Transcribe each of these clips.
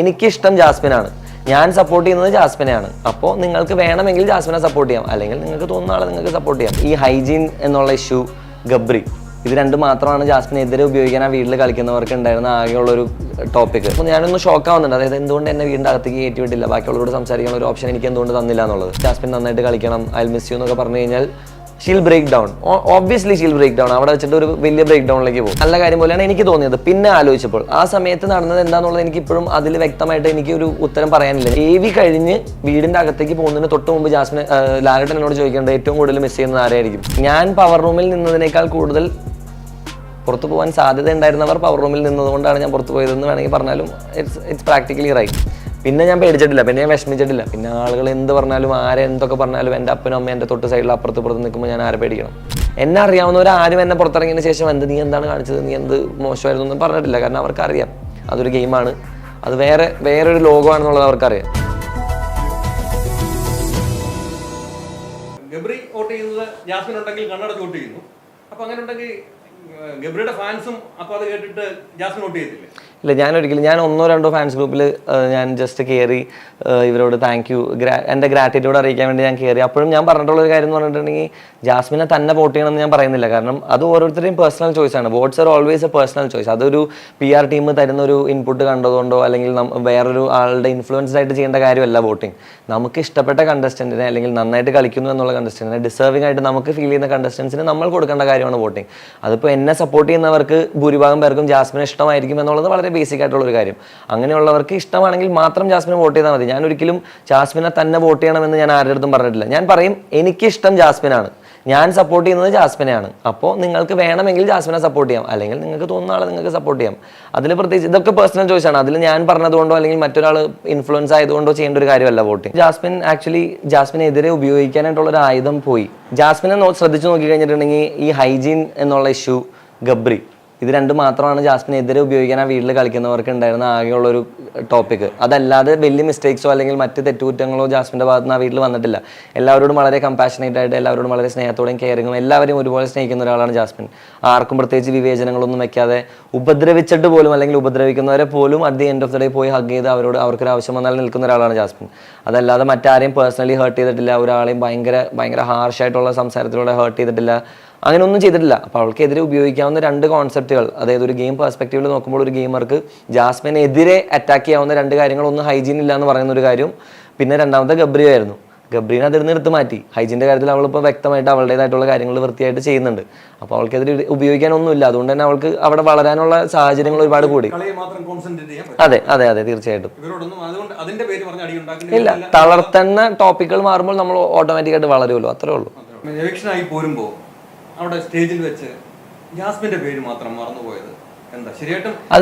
എനിക്കിഷ്ടം ജാസ്മിനാണ്. ഞാൻ സപ്പോർട്ട് ചെയ്യുന്നത് ജാസ്മിനെയാണ്. അപ്പോൾ നിങ്ങൾക്ക് വേണമെങ്കിൽ ജാസ്മിനെ സപ്പോർട്ട് ചെയ്യാം, അല്ലെങ്കിൽ നിങ്ങൾക്ക് തോന്നുന്ന ആളെ നിങ്ങൾക്ക് സപ്പോർട്ട് ചെയ്യാം. ഈ ഹൈജീൻ എന്നുള്ള ഇഷ്യൂ, ഗബ്രി, ഇത് രണ്ടും മാത്രമാണ് ജാസ്മിനെതിരെ ഉപയോഗിക്കാൻ ആ വീട്ടിൽ കളിക്കുന്നവർക്ക് ഉണ്ടായിരുന്ന ആകെയുള്ളൊരു ടോപ്പിക്. അപ്പോൾ ഞാനൊന്ന് ഷോക്കാവുന്നുണ്ട്. അതായത് എന്തുകൊണ്ട് എന്നെ വീടിൻ്റെ അകത്തേക്ക് കയറ്റി വിട്ടില്ല, ബാക്കിയുള്ളവരോട് സംസാരിക്കാനുള്ള ഒരു ഓപ്ഷൻ എനിക്ക് എന്തുകൊണ്ട് തന്നില്ല എന്നുള്ളത്. ജാസ്മിൻ നന്നായിട്ട് കളിക്കണം, ഐ മിസ് യു എന്നൊക്കെ പറഞ്ഞു കഴിഞ്ഞാൽ she'll break down. Obviously she'll break down. അവിടെ വെച്ചിട്ട് ഒരു വലിയ ബ്രേക്ക് ഡൗണിലേക്ക് പോകും. നല്ല കാര്യം പോലെയാണ് എനിക്ക് തോന്നിയത്. പിന്നെ ആലോചിച്ചപ്പോൾ ആ സമയത്ത് നടന്നത് എന്താണെന്നുള്ളത് എനിക്ക് ഇപ്പോഴും അതിൽ വ്യക്തമായിട്ട് എനിക്ക് ഒരു ഉത്തരം പറയാനില്ല. AV കഴിഞ്ഞ് വീടിൻ്റെ അകത്തേക്ക് പോകുന്നതിന് തൊട്ട് മുമ്പ് ജാസ്മിൻ ലാലേട്ടൻ എന്നോട് ചോദിക്കേണ്ടത് ഏറ്റവും കൂടുതൽ മിസ് ചെയ്യുന്നത് ആരായിരിക്കും. ഞാൻ പവർ റൂമിൽ നിന്നതിനേക്കാൾ കൂടുതൽ പുറത്തു പോകാൻ സാധ്യത ഉണ്ടായിരുന്നവർ പവർ റൂമിൽ നിന്നതുകൊണ്ടാണ് ഞാൻ പുറത്തു പോയതെന്ന് വേണമെങ്കിൽ പറഞ്ഞാലും ഇറ്റ്സ് പ്രാക്ടിക്കലി റൈറ്റ്. പിന്നെ ഞാൻ പേടിച്ചിട്ടില്ല, പിന്നെ ഞാൻ വിഷമിച്ചിട്ടില്ല. പിന്നെ ആളുകൾ എന്ത് പറഞ്ഞാലും എന്തൊക്കെ പറഞ്ഞാലും എൻ്റെ അപ്പനും അമ്മയും എൻ്റെ തൊട്ട് സൈഡിൽ അപ്പുറത്ത് നിൽക്കുമ്പോൾ ഞാൻ ആരെ പേടിക്കണം. എന്നെ അറിയാവുന്നവർ ആരും എന്നെ പുറത്തിറങ്ങിയതിന് ശേഷം നീ എന്താണ് കാണിച്ചത്, നീ എന്ത് മോശമായിരുന്നു ഒന്നും പറഞ്ഞിട്ടില്ല. കാരണം അവർക്കറിയാം അതൊരു ഗെയിമാണ്, അത് വേറൊരു ലോകമാണെന്നുള്ളത് അവർക്കറിയാം. ഗബ്രി വോട്ട് ചെയ്യുന്നത് ജാസ്മിൻ ഉണ്ടെങ്കിൽ കണ്ണടച്ച് വോട്ട് ചെയ്യുന്നു. അപ്പോൾ അങ്ങനെ ഉണ്ടെങ്കിൽ ഗബ്രിയുടെ ഫാൻസും അപ്പോൾ അത് കേട്ടിട്ട് ജാസ്മിൻ വോട്ട് ചെയ്തില്ലേ? ഇല്ല, ഞാൻ ഒന്നോ രണ്ടോ ഫാൻസ് ഗ്രൂപ്പിൽ ഞാൻ ജസ്റ്റ് കയറി ഇവരോട് താങ്ക് യു, എൻ്റെ ഗ്രാറ്റിറ്റ്യൂഡ് അറിയിക്കാൻ വേണ്ടി ഞാൻ കയറി. അപ്പോഴും ഞാൻ പറഞ്ഞിട്ടുള്ളൊരു കാര്യം എന്ന് പറഞ്ഞിട്ടുണ്ടെങ്കിൽ ജാസ്മിനെ തന്നെ വോട്ട് ചെയ്യണമെന്ന് ഞാൻ പറയുന്നില്ല. കാരണം അത് ഓരോരുത്തരുടെയും പേഴ്സണൽ ചോയ്സാണ്. Votes are always a personal choice. അതൊരു PR ടീം തരുന്ന ഒരു ഇൻപുട്ട് കണ്ടതുകൊണ്ടോ അല്ലെങ്കിൽ വേറൊരു ആളുടെ ഇൻഫ്ലുവൻസ്ഡ് ആയിട്ട് ചെയ്യേണ്ട കാര്യമല്ല വോട്ടിംഗ്. നമുക്ക് ഇഷ്ടപ്പെട്ട കണ്ടസ്റ്റൻറ്റിനെ അല്ലെങ്കിൽ നന്നായിട്ട് കളിക്കുന്നു എന്നുള്ള കണ്ടസ്റ്റൻറ്റിനെ, ഡിസേർവിംഗ് ആയിട്ട് നമുക്ക് ഫീൽ ചെയ്യുന്ന കണ്ടസ്റ്റൻസിന് നമ്മൾ കൊടുക്കേണ്ട കാര്യമാണ് വോട്ടിംഗ്. അതിപ്പോൾ എന്നെ സപ്പോർട്ട് ചെയ്യുന്നവർക്ക് ഭൂരിഭാഗം പേർക്കും ജാസ്മിനെ ഇഷ്ടമായിരിക്കും എന്നുള്ളത് വളരെ ബേസിക് ആയിട്ടുള്ളൊരു കാര്യം. അങ്ങനെയുള്ളവർക്ക് ഇഷ്ടമാണെങ്കിൽ മാത്രം ജാസ്മിനെ വോട്ട് ചെയ്താൽ മതി. ഞാൻ ഒരിക്കലും ജാസ്മിനെ തന്നെ വോട്ട് ചെയ്യണമെന്ന് ഞാൻ ആരുടെ അടുത്തും പറഞ്ഞിട്ടില്ല. ഞാൻ പറയും എനിക്കിഷ്ടം ജാസ്മിനാണ്, ഞാൻ സപ്പോർട്ട് ചെയ്യുന്നത് ജാസ്മിനെയാണ്. അപ്പോൾ നിങ്ങൾക്ക് വേണമെങ്കിൽ ജാസ്മിനെ സപ്പോർട്ട് ചെയ്യാം, അല്ലെങ്കിൽ നിങ്ങൾക്ക് തോന്നുന്ന ആളെ നിങ്ങൾക്ക് സപ്പോർട്ട് ചെയ്യാം. അതിൽ പ്രത്യേകിച്ച് ഇതൊക്കെ പേഴ്സണൽ ചോയ്സാണ്. അതിൽ ഞാൻ പറഞ്ഞതുകൊണ്ടോ അല്ലെങ്കിൽ മറ്റൊരാൾ ഇൻഫ്ലുവൻസ് ആയതുകൊണ്ടോ ചെയ്യേണ്ട ഒരു കാര്യമല്ല വോട്ടിംഗ്. ജാസ്മിനെതിരെ ഉപയോഗിക്കാനായിട്ടുള്ള ഒരു ആയുധം പോയി. ജാസ്മിനെ ശ്രദ്ധിച്ചു നോക്കി കഴിഞ്ഞിട്ടുണ്ടെങ്കിൽ ഈ ഹൈജീൻ എന്നുള്ള ഇഷ്യൂ, ഗബ്രി, ഇത് രണ്ടും മാത്രമാണ് ജാസ്മിനെതിരെ ഉപയോഗിക്കാൻ ആ വീട്ടിൽ കളിക്കുന്നവർക്ക് ഉണ്ടായിരുന്ന ആകെയുള്ളൊരു ടോപ്പിക്. അതല്ലാതെ വലിയ മിസ്റ്റേക്സോ അല്ലെങ്കിൽ മറ്റ് തെറ്റുകുറ്റങ്ങളോ ജാസ്മിൻ്റെ ഭാഗത്ത് നിന്ന് ആ വീട്ടിൽ വന്നിട്ടില്ല. എല്ലാവരോടും വളരെ കമ്പാഷനേറ്റ് ആയിട്ട്, എല്ലാവരോടും വളരെ സ്നേഹത്തോടെയും കെയറിങ്ങും എല്ലാവരെയും ഒരുപോലെ സ്നേഹിക്കുന്ന ഒരാളാണ് ജാസ്മിൻ. ആർക്കും പ്രത്യേകിച്ച് വിവേചനങ്ങളൊന്നും വെക്കാതെ, ഉപദ്രവിച്ചിട്ട് പോലും അല്ലെങ്കിൽ ഉപദ്രവിക്കുന്നവരെ പോലും at the end of the day പോയി ഹഗ് ചെയ്ത് അവർക്കൊരു ആവശ്യം വന്നാൽ നിൽക്കുന്ന ഒരാളാണ് ജാസ്മിൻ. അതല്ലാതെ മറ്റാരെയും പേഴ്സണലി ഹേർട്ട് ചെയ്തിട്ടില്ല, ഒരാളെയും ഭയങ്കര ഹാർഷായിട്ടുള്ള സംസാരത്തിലൂടെ ഹേർട്ട് ചെയ്തിട്ടില്ല, അങ്ങനെ ഒന്നും ചെയ്തിട്ടില്ല. അപ്പോൾ അവൾക്കെതിരെ ഉപയോഗിക്കാവുന്ന രണ്ട് കോൺസെപ്റ്റുകൾ, അതായത് ഒരു ഗെയിം പെർസ്പെക്റ്റീവിൽ നോക്കുമ്പോൾ ഒരു ഗെയിമർക്ക് ജാസ്മിനെതിരെ അറ്റാക്ക് ചെയ്യാവുന്ന രണ്ട് കാര്യങ്ങൾ, ഒന്ന് ഹൈജീൻ ഇല്ല എന്ന് പറയുന്ന ഒരു കാര്യം, പിന്നെ രണ്ടാമത്തെ ഗബ്രി ആയിരുന്നു. ഗബ്രീനെ അതിൽ നിന്ന് എടുത്ത് മാറ്റി. ഹൈജീൻ്റെ കാര്യത്തിൽ അവളിപ്പോൾ വ്യക്തമായിട്ട് അവളുടേതായിട്ടുള്ള കാര്യങ്ങൾ വൃത്തിയായിട്ട് ചെയ്യുന്നുണ്ട്. അപ്പോൾ അവൾക്കെതിരെ ഉപയോഗിക്കാനൊന്നുമില്ല. അതുകൊണ്ട് തന്നെ അവൾക്ക് അവിടെ വളരാനുള്ള സാഹചര്യങ്ങൾ ഒരുപാട് കൂടി. അതെ, തീർച്ചയായിട്ടും. ഇല്ല, തളർത്തുന്ന ടോപ്പിക്കുകൾ മാറുമ്പോൾ നമ്മൾ ഓട്ടോമാറ്റിക്കായിട്ട് വളരുമല്ലോ, അത്രേ ഉള്ളൂ. അവിടെ സ്റ്റേജിൽ വെച്ച് ജാസ്മിന്റെ പേര് മാത്രം മറന്നുപോയത് എന്താ? ശരിയായിട്ടും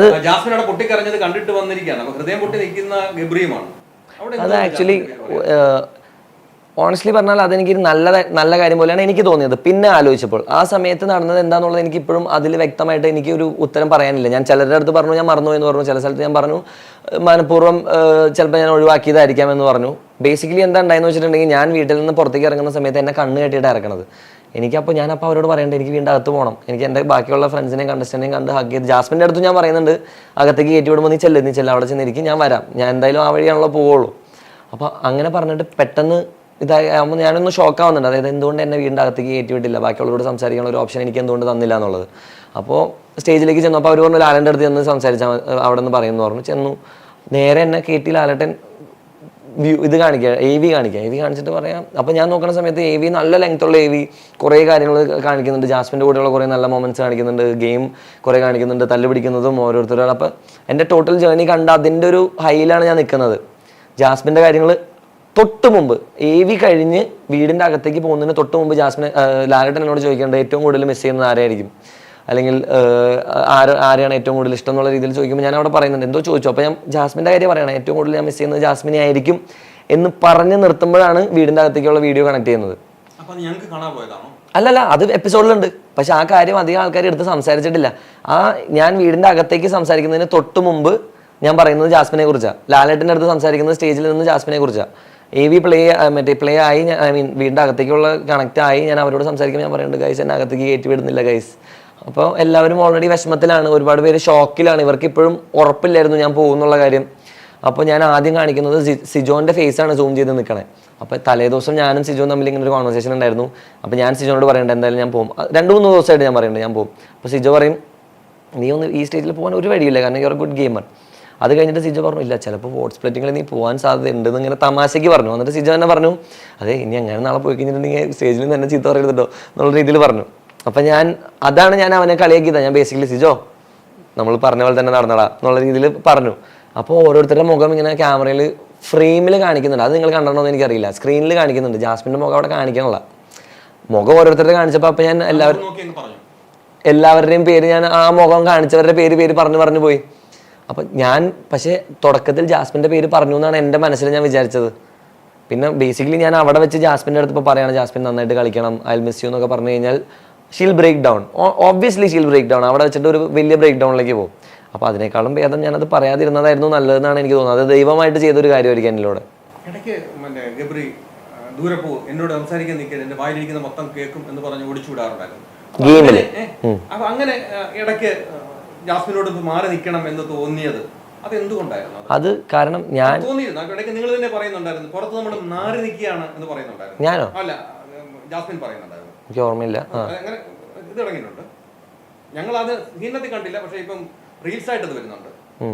ജാസ്മിൻ അവിടെ പൊട്ടിക്കരഞ്ഞത് കണ്ടിട്ട് വന്നിരിക്കുകയാണ്. അപ്പൊ ഹൃദയം പൊട്ടി നിൽക്കുന്ന ഗബ്രിയുമാണ്. അത് ആക്ച്വലി ഓണസ്റ്റ്ലി പറഞ്ഞാൽ അതെനിക്ക് നല്ല കാര്യം പോലെയാണ് എനിക്ക് തോന്നിയത്. പിന്നെ ആലോചിച്ചപ്പോൾ ആ സമയത്ത് നടന്നത് എന്താണെന്നുള്ളത് എനിക്ക് ഇപ്പോഴും അതിൽ വ്യക്തമായിട്ട് എനിക്ക് ഒരു ഉത്തരം പറയാനില്ല. ഞാൻ ചിലരുടെ അടുത്ത് പറഞ്ഞു ഞാൻ മറന്നു എന്ന് പറഞ്ഞു, ചില സ്ഥലത്ത് ഞാൻ പറഞ്ഞു മനഃപൂർവ്വം ചിലപ്പോൾ ഞാൻ ഒഴിവാക്കിയതായിരിക്കാം എന്ന് പറഞ്ഞു. ബേസിക്കലി എന്താ ഉണ്ടായെന്ന് വെച്ചിട്ടുണ്ടെങ്കിൽ, ഞാൻ വീട്ടിൽ നിന്ന് പുറത്തേക്ക് ഇറങ്ങുന്ന സമയത്ത് എന്നെ കണ്ണ് കെട്ടിയിട്ടാണ് ഇറങ്ങുന്നത്. ഞാനപ്പോൾ അവരോട് പറയേണ്ടത് എനിക്ക് വീണ്ടും അകത്ത് പോകണം, എനിക്ക് എൻ്റെ ബാക്കിയുള്ള ഫ്രണ്ട്സിനെയും കണ്ടസ്റ്റൻ്റെയും കണ്ട് ഹഗ് ചെയ്ത്. ജാസ്മിൻ്റെ അടുത്ത് ഞാൻ പറയുന്നുണ്ട് അകത്തേക്ക് കയറ്റി വിടുമ്പോൾ നീ ചെല്ല അവിടെ ചെന്നിരിക്കും, ഞാൻ വരാം, ഞാൻ എന്തായാലും ആ വഴിയാണല്ലോ പോവുള്ളൂ. അപ്പോൾ അങ്ങനെ പറഞ്ഞിട്ട് പെട്ടെന്ന് ഇതാകുമ്പോൾ ഞാനൊന്ന് ഷോക്കാവുന്നുണ്ട്. അതായത് എന്തുകൊണ്ട് എന്നെ വീടിൻ്റെ അകത്തേക്ക് കയറ്റി വിട്ടില്ല, ബാക്കിയുള്ളവരോട് സംസാരിക്കാനുള്ള ഒരു ഓപ്ഷൻ എനിക്ക് എന്തുകൊണ്ട് തന്നില്ല എന്നുള്ളത്. അപ്പോൾ സ്റ്റേജിലേക്ക് ചെന്നു. അപ്പോൾ അവർ പറഞ്ഞു ലാലേട്ടൻ്റെ അടുത്ത് ചെന്ന് സംസാരിച്ചാൽ അവിടെ നിന്ന് പറയുമെന്ന് പറഞ്ഞു. ചെന്നു, നേരെ എന്നെ കയറ്റി ലാലേട്ടൻ ഇത് AV കാണിച്ചിട്ട് പറയാം. അപ്പോൾ ഞാൻ നോക്കുന്ന സമയത്ത് AV നല്ല ലെങ്ത്തുള്ള AV കുറേ കാര്യങ്ങൾ കാണിക്കുന്നുണ്ട്. ജാസ്മിൻ്റെ കൂടെയുള്ള കുറേ നല്ല മൊമെൻറ്റ്സ് കാണിക്കുന്നുണ്ട്, ഗെയിം കുറേ കാണിക്കുന്നുണ്ട്, തല്ല് പിടിക്കുന്നതും ഓരോരുത്തരോട്. അപ്പോൾ എൻ്റെ ടോട്ടൽ ജേർണി കണ്ട അതിൻ്റെ ഒരു ഹൈയിലാണ് ഞാൻ നിൽക്കുന്നത്. ജാസ്മിൻ്റെ കാര്യങ്ങൾ തൊട്ട് മുമ്പ്, AV കഴിഞ്ഞ് വീടിൻ്റെ അകത്തേക്ക് പോകുന്നതിന് തൊട്ട് മുമ്പ് ലാലേട്ടൻ എന്നോട് ചോദിക്കേണ്ടത് ഏറ്റവും കൂടുതൽ മിസ് ചെയ്യുന്നത് ആരായിരിക്കും, അല്ലെങ്കിൽ ആരെയാണ് ഏറ്റവും കൂടുതൽ ഇഷ്ടം എന്നുള്ള രീതിയിൽ ചോദിക്കുമ്പോൾ ഞാൻ അവിടെ പറയുന്നുണ്ട് എന്തോ ചോദിച്ചു. അപ്പോൾ ഞാൻ ജാസ്മിൻ്റെ കാര്യം പറയണം, ഏറ്റവും കൂടുതൽ ഞാൻ മിസ് ചെയ്യുന്നത് ജാസ്മിനെ ആയിരിക്കും എന്ന് പറഞ്ഞ് നിർത്തുമ്പോഴാണ് വീടിൻ്റെ അകത്തേക്കുള്ള വീഡിയോ കണക്ട് ചെയ്യുന്നത്. അല്ലല്ല, അത് എപ്പിസോഡിലുണ്ട്. പക്ഷെ ആ കാര്യം അധികം ആൾക്കാർ എടുത്ത് സംസാരിച്ചിട്ടില്ല. ഞാൻ വീടിൻ്റെ അകത്തേക്ക് സംസാരിക്കുന്നതിന് തൊട്ട് മുമ്പ് ഞാൻ പറയുന്നത് ജാസ്മിനെ കുറിച്ചാണ്. ലാലേട്ടൻ്റെ അടുത്ത് സംസാരിക്കുന്നത് സ്റ്റേജിൽ നിന്ന് ജാസ്മിനെ കുറിച്ചാണ്. AV പ്ലേ ആയി, വീടിൻ്റെ അകത്തേക്കുള്ള കണക്റ്റ് ആയി ഞാൻ അവരോട് സംസാരിക്കുമ്പോൾ ഞാൻ പറയുന്നുണ്ട് ഗൈസ് എന്നെ അകത്തേക്ക് കയറ്റി വിടുന്നില്ല ഗൈസ്. അപ്പോൾ എല്ലാവരും ഓൾറെഡി വിഷമത്തിലാണ്, ഒരുപാട് പേര് ഷോക്കിലാണ്. ഇവർക്ക് ഇപ്പോഴും ഉറപ്പില്ലായിരുന്നു ഞാൻ പോകുന്നുള്ള കാര്യം. അപ്പോൾ ഞാൻ ആദ്യം കാണിക്കുന്നത് സിജോൻ്റെ ഫേസാണ് സൂം ചെയ്ത് നിൽക്കണേ. അപ്പോൾ തലേദിവസം ഞാനും സിജോയും തമ്മിൽ ഇങ്ങനെ ഒരു കോൺവെർസേഷൻ ഉണ്ടായിരുന്നു. അപ്പോൾ ഞാൻ സിജോനോട് പറയേണ്ടത് എന്തായാലും ഞാൻ പോകും, 2-3 ദിവസമായിട്ട് ഞാൻ പറയുന്നുണ്ട് ഞാൻ പോകും. അപ്പോൾ സിജോ പറയും നീ ഒന്ന് ഈ സ്റ്റേജിൽ പോകാൻ ഒരു വഴിയില്ല, കാരണം യു ആർ ഗുഡ് ഗെയിമർ. അത് കഴിഞ്ഞിട്ട് സിജോ പറഞ്ഞു ഇല്ല ചിലപ്പോൾ വോട്ട് സ്പ്ലിറ്റിങ്ങിൽ നീ പോകാൻ സാധ്യതയുണ്ടെന്ന് ഇങ്ങനെ തമാശയ്ക്ക് പറഞ്ഞു. എന്നിട്ട് സിജോ തന്നെ പറഞ്ഞു അതെ ഇനി അങ്ങനെ നാളെ പോയി കഴിഞ്ഞിട്ടുണ്ടെങ്കിൽ സ്റ്റേജിൽ തന്നെ ചീത്ത പറയുന്നുണ്ടോ എന്നുള്ള രീതിയിൽ പറഞ്ഞു. അപ്പം അതാണ് ഞാൻ അവനെ കളിയാക്കിയത്. ഞാൻ ബേസിക്കലി സിജോ നമ്മൾ പറഞ്ഞ പോലെ തന്നെ നടന്നടാ എന്നുള്ള രീതിയിൽ പറഞ്ഞു. അപ്പോൾ ഓരോരുത്തരുടെ മുഖം ഇങ്ങനെ ക്യാമറയിൽ ഫ്രെയിമിൽ കാണിക്കുന്നുണ്ട്. അത് നിങ്ങൾ കണ്ടോ എന്ന് എനിക്കറിയില്ല, സ്ക്രീനിൽ കാണിക്കുന്നുണ്ട്. ജാസ്മിൻ്റെ മുഖം അവിടെ കാണിക്കണല്ല, മുഖം ഓരോരുത്തരുടെ കാണിച്ചപ്പോൾ അപ്പം ഞാൻ എല്ലാവരുടെയും പേര് ഞാൻ ആ മുഖം കാണിച്ചവരുടെ പേര് പറഞ്ഞു പോയി. അപ്പം ഞാൻ പക്ഷേ തുടക്കത്തിൽ ജാസ്മിൻ്റെ പേര് പറഞ്ഞു എന്നാണ് എൻ്റെ മനസ്സിൽ ഞാൻ വിചാരിച്ചത്. പിന്നെ ബേസിക്കലി ഞാൻ അവിടെ വെച്ച് ജാസ്മിൻ്റെ അടുത്ത് ഇപ്പോൾ പറയുകയാണ് ജാസ്മിൻ നന്നായിട്ട് കളിക്കണം, ഐ വിൽ മിസ് യു എന്നൊക്കെ പറഞ്ഞു കഴിഞ്ഞാൽ she'll break down, obviously she'll break down. അവിടെ വെച്ചിട്ട് ഒരു വലിയ ബ്രേക്ക് ഡൗണിലേക്ക് പോകും. അപ്പോൾ അതിനേക്കാളും ഭേദം ഞാനത് പറയാതിരുന്നതായിരുന്നു നല്ലതെന്നാണ് എനിക്ക് തോന്നുന്നത്. അത് ദൈവമായിട്ട് ചെയ്തൊരു കാര്യമായിരിക്കും എന്നിലൂടെ. ഇടയ്ക്ക് ഗബ്രി ദൂരെ പോകും, എന്നോട് സംസാരിക്കാൻ നിൽക്കരുത്, എൻ്റെ വായിലിരിക്കുന്ന മൊത്തം കേൾക്കും എന്ന് പറഞ്ഞ് ഓടിച്ചുവിടാറുണ്ടായിരുന്നു ഗെയിമില്. അപ്പൊ അങ്ങനെ ഇടയ്ക്ക് ജാസ്മിനോട് മാറി നിൽക്കണം എന്ന് തോന്നിയത് അത് എന്തുകൊണ്ടായിരുന്നു? അത് കാരണം ഞാൻ തോന്നിയിരുന്നു ഇടയ്ക്ക് നിങ്ങൾ തന്നെ പറയുന്നുണ്ടായിരുന്നു പുറത്ത് നമ്മൾ മാറി നിൽക്കുകയാണ് എന്ന് പറയുന്നുണ്ടായിരുന്നു. ഞാനോ? അല്ല, ജാസ്മിൻ പറയുന്നുണ്ടായിരുന്നു, എനിക്ക് ഓർമ്മയില്ല. അങ്ങനെ ഇത് ഇറങ്ങിയിട്ടുണ്ട്, ഞങ്ങൾ അത് ഹീനത്തിൽ കണ്ടില്ല, പക്ഷെ ഇപ്പം റീൽസ് ആയിട്ട് അത് വരുന്നുണ്ട്,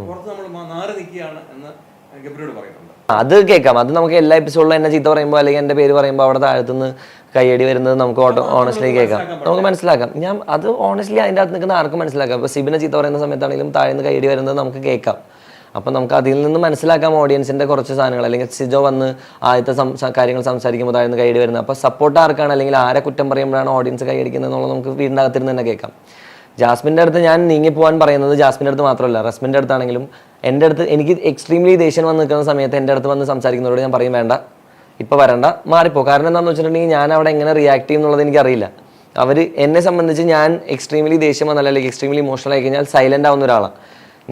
പുറത്ത് നമ്മൾ മാറി നിൽക്കുകയാണ് എന്ന് ഗബ്രിയോട് പറയുന്നുണ്ട്. അത് കേൾക്കാം, അത് നമുക്ക് എല്ലാ എപ്പിസോഡിലും എന്നെ ചീത്ത പറയുമ്പോൾ അല്ലെങ്കിൽ എൻ്റെ പേര് പറയുമ്പോൾ അവിടെ താഴത്തുനിന്ന് കയ്യടി വരുന്നത് നമുക്ക് ഓണസ്റ്റ്ലി കേൾക്കാം, നമുക്ക് മനസ്സിലാക്കാം. ഞാൻ അത് ഓണസ്റ്റ്ലി അതിൻ്റെ അകത്ത് നിൽക്കുന്ന ആർക്കും മനസ്സിലാക്കാം. ഇപ്പോൾ സിബിനെ ചീത്ത പറയുന്ന സമയത്താണെങ്കിലും താഴെ നിന്ന് കയ്യടി വരുന്നത് നമുക്ക് കേൾക്കാം. അപ്പം നമുക്ക് അതിൽ നിന്ന് മനസ്സിലാക്കാം ഓഡിയൻസിൻ്റെ കുറച്ച് സാധനങ്ങൾ. അല്ലെങ്കിൽ സിജോ വന്ന് ആദ്യത്തെ കാര്യങ്ങൾ സംസാരിക്കുമ്പോൾ താഴെ നിന്ന് കയ്യടി വരുന്നത്. അപ്പോൾ സപ്പോർട്ട് ആർക്കാണ് അല്ലെങ്കിൽ ആരെ കുറ്റം പറയുമ്പോഴാണ് ഓഡിയൻസ് കയ്യടിക്കുന്നത് എന്നുള്ളത് നമുക്ക് വീടിൻ്റെ അകത്തിരുന്ന് തന്നെ കേൾക്കാം. ജാസ്മിൻ്റെ അടുത്ത് ഞാൻ നീങ്ങിപ്പോകാൻ പറയുന്നത് ജാസ്മിൻ്റെ അടുത്ത് മാത്രമല്ല, റസ്മിൻ്റെ അടുത്താണെങ്കിലും എൻ്റെ അടുത്ത് എനിക്ക് എക്സ്ട്രീംലി ദേഷ്യം വന്ന് നിൽക്കുന്ന സമയത്ത് എൻ്റെ അടുത്ത് വന്ന് സംസാരിക്കുന്നവരോട് ഞാൻ പറയും വേണ്ട, ഇപ്പോൾ വരണ്ട, മാറിപ്പോ. കാരണം എന്താണെന്ന് വെച്ചിട്ടുണ്ടെങ്കിൽ ഞാൻ അവിടെ എങ്ങനെ റിയാക്ട് ചെയ്യും എന്നുള്ളത് എനിക്കറിയില്ല. അവർ എന്നെ സംബന്ധിച്ച് ഞാൻ എക്സ്ട്രീംലി ദേഷ്യം വന്നാൽ അല്ലെങ്കിൽ എക്സ്ട്രീംലി ഇമോഷണൽ ആയി കഴിഞ്ഞാൽ സൈലൻ്റ് ആവുന്ന ഒരാളാണ്